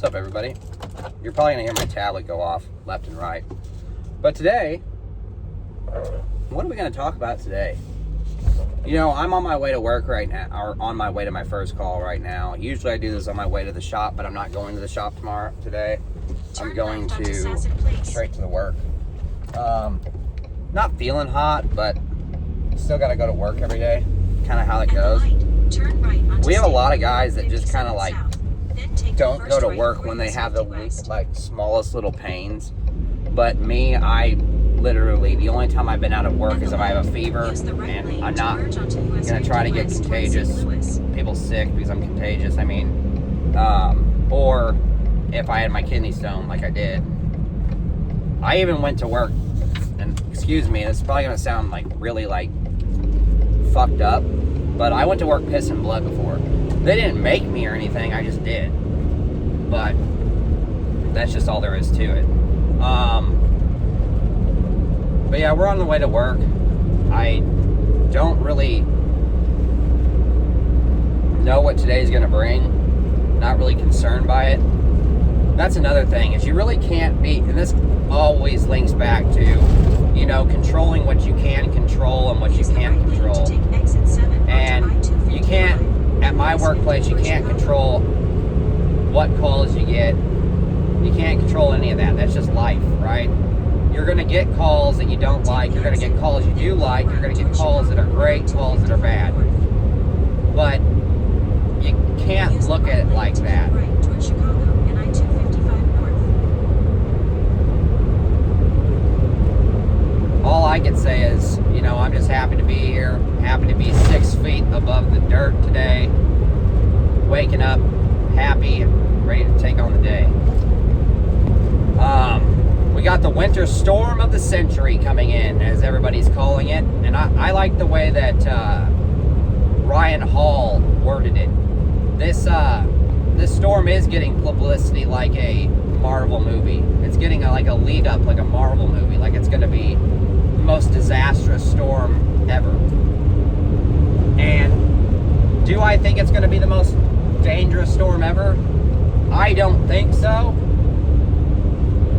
What's up, everybody? You're probably gonna hear my tablet go off left and right. But today, what are we gonna talk about today? You know, I'm on my way to work right now, or on my way to my first call right now. Usually I do this on my way to the shop, but I'm not going to the shop today. I'm going to straight to the work. Not feeling hot, but still gotta go to work every day. Kind of how it goes. We have a lot of guys that just kind of like don't go to work when they have the like smallest little pains. But me, I literally, the only time I've been out of work is if I have a fever, and I'm not gonna try to get contagious, people sick because I'm contagious. I mean, or if I had my kidney stone like I did. I even went to work, and excuse me, this is probably gonna sound like really like fucked up, but I went to work pissing blood before. They didn't make me or anything, I just did. But that's just all there is to it. But yeah, we're on the way to work. I don't really know what today's gonna bring. Not really concerned by it. That's another thing, is you really can't be, and this always links back to, you know, controlling what you can control and what you can't control. And you can't, at my workplace, you can't control what calls you get. You can't control any of that. That's just life, right? You're going to get calls that you don't like. You're going to get calls you do like. You're going to get calls that are great, calls that are bad. But you can't look at it like that. All I can say is, you know, I'm just happy to be here. Happy to be 6 feet above the dirt today. Waking up happy and ready to take on the day. We got the winter storm of the century coming in, as everybody's calling it. And I like the way that Ryan Hall worded it. This storm is getting publicity like a Marvel movie. It's getting like a lead up like a Marvel movie. Like it's going to be the most disastrous storm ever. And do I think it's going to be the most dangerous storm ever? I don't think so.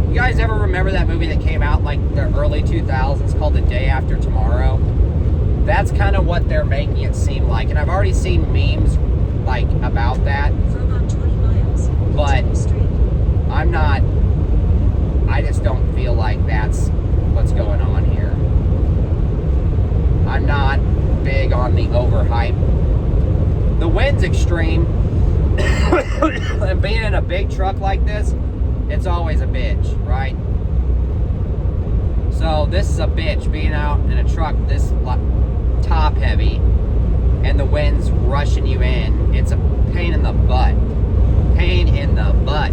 You guys ever remember that movie that came out like the early 2000s called The Day After Tomorrow? That's kind of what they're making it seem like. And I've already seen memes like about that. For about 20 miles. But I just don't feel like that's what's going on here. I'm not big on the overhype. The wind's extreme. And being in a big truck like this, it's always a bitch, right? So this is a bitch, being out in a truck this top heavy and the wind's rushing you in. It's a pain in the butt. Pain in the butt.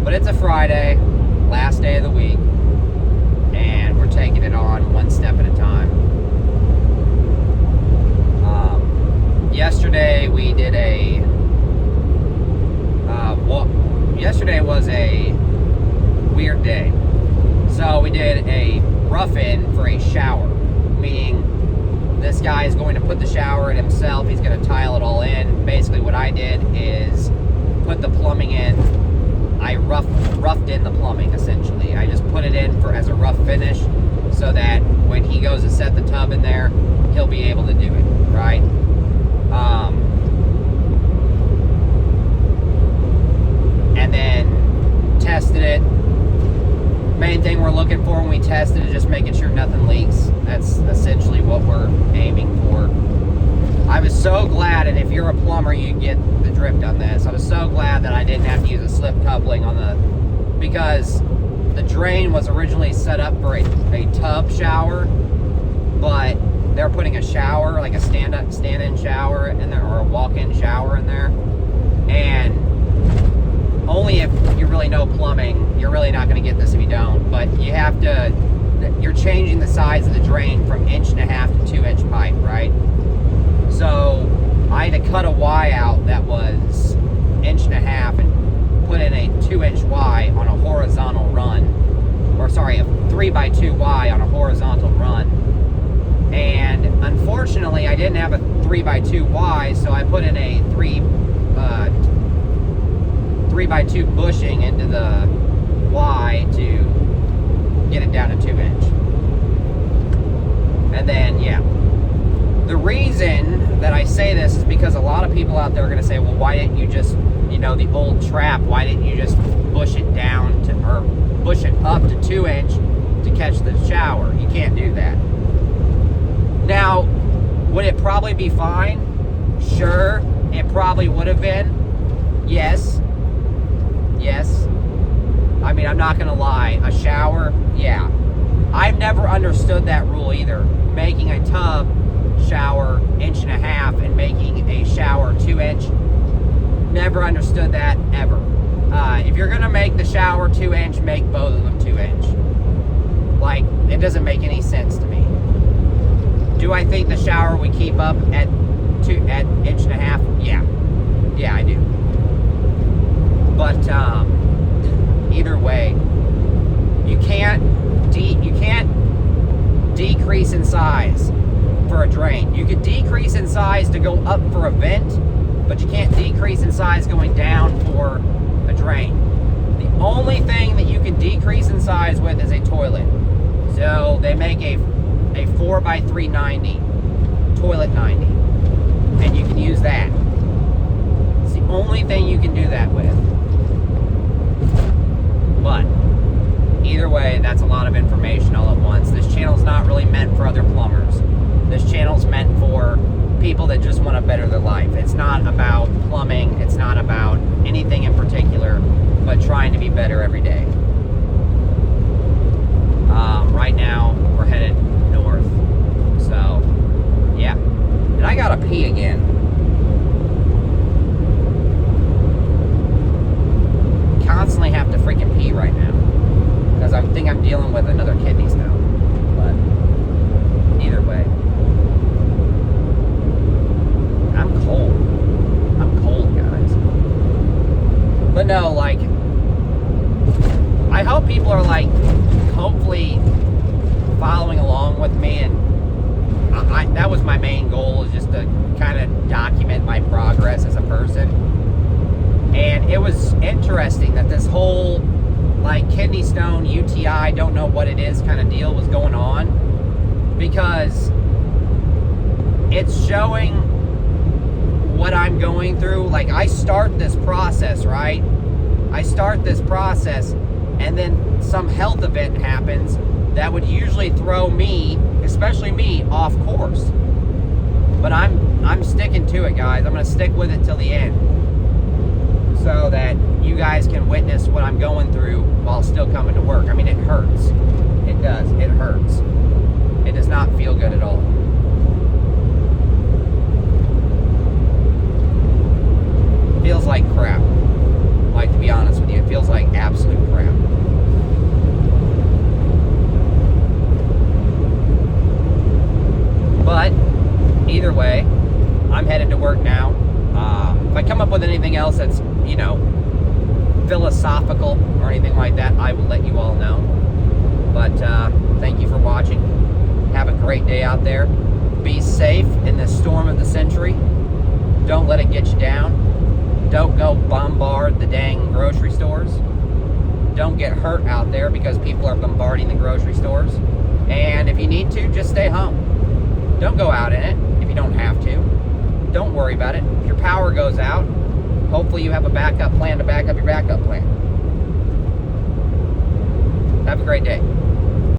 But it's a Friday, last day of the week, and we're taking it on one step at a time. Yesterday we did yesterday was a weird day. So we did a rough-in for a shower, meaning this guy is going to put the shower in himself. He's going to tile it all in. Basically what I did is put the plumbing in. I roughed in the plumbing, essentially. I just put it in as a rough finish so that when he goes to set the tub in there, he'll be able to do it, right? And then tested it. Main thing we're looking for when we test it is just making sure nothing leaks. That's essentially what we're aiming for. I was so glad, and if you're a plumber, you get the drift on this. I was so glad that I didn't have to use a slip coupling on because the drain was originally set up for a tub shower, but they're putting a shower, like a stand-in shower in there, or a walk-in shower in there. And only if you really know plumbing, you're really not going to get this if you don't, but you're changing the size of the drain from 1.5 to 2-inch pipe, right? So I had to cut a Y out that was 1.5 and put in a 2-inch Y on a horizontal run, or sorry, a 3x2 Y on a horizontal run. And unfortunately, I didn't have a 3x2 Y, so I put in a 3 3x2 bushing into the Y to get it down to 2-inch. And then, yeah. The reason that I say this is because a lot of people out there are going to say, well, why didn't you just, the old trap, why didn't you just bush it down to, or bush it up to 2-inch to catch the shower? You can't do that. Now, would it probably be fine? Sure, it probably would have been. Yes. I mean, I'm not going to lie. A shower, yeah. I've never understood that rule either. Making a tub shower 1.5 inch and making a shower 2-inch. Never understood that ever. If you're going to make the shower 2-inch, make both of them 2-inch. Like, it doesn't make any sense to me. Do I think the shower would keep up at 1.5 inches? Yeah, I do. But either way, you can't decrease in size for a drain. You could decrease in size to go up for a vent, but you can't decrease in size going down for a drain. The only thing that you can decrease in size with is a toilet. So they make a 4x3 90, toilet 90, and you can use that. It's the only thing you can do that with. But either way, that's a lot of information all at once. This channel's not really meant for other plumbers. This channel's meant for people that just want to better their life. It's not about plumbing. It's not about anything in particular, but trying to be better every day. Right now, we're headed north. So, yeah. And I gotta pee again. Constantly have to freaking pee right now. Because I think I'm dealing with another kidney stone. But, either way. I'm cold, guys. But no, like, I hope people are, like, hopefully following along with me, and that was my main goal, is just to kind of document my progress as a person. And it was interesting that this whole, like, kidney stone, UTI, don't know what it is kind of deal was going on, because it's showing what I'm going through. Like, I start this process, right? I start this process, and then some health event happens that would usually throw me, especially me, off course. But I'm sticking to it, guys. I'm going to stick with it till the end, so that you guys can witness what I'm going through while still coming to work. I mean, it hurts. It does. It hurts. It does not feel good at all. Feels like crap. Like, to be honest with you, it feels like absolute crap. But either way, I'm headed to work now. If I come up with anything else that's, philosophical or anything like that, I will let you all know. But thank you for watching. Have a great day out there. Be safe in this storm of the century. Don't let it get you down. Don't go bombard the dang grocery stores. Don't get hurt out there because people are bombarding the grocery stores. And if you need to, just stay home. Don't go out in it if you don't have to. Don't worry about it. If your power goes out, hopefully you have a backup plan to back up your backup plan. Have a great day.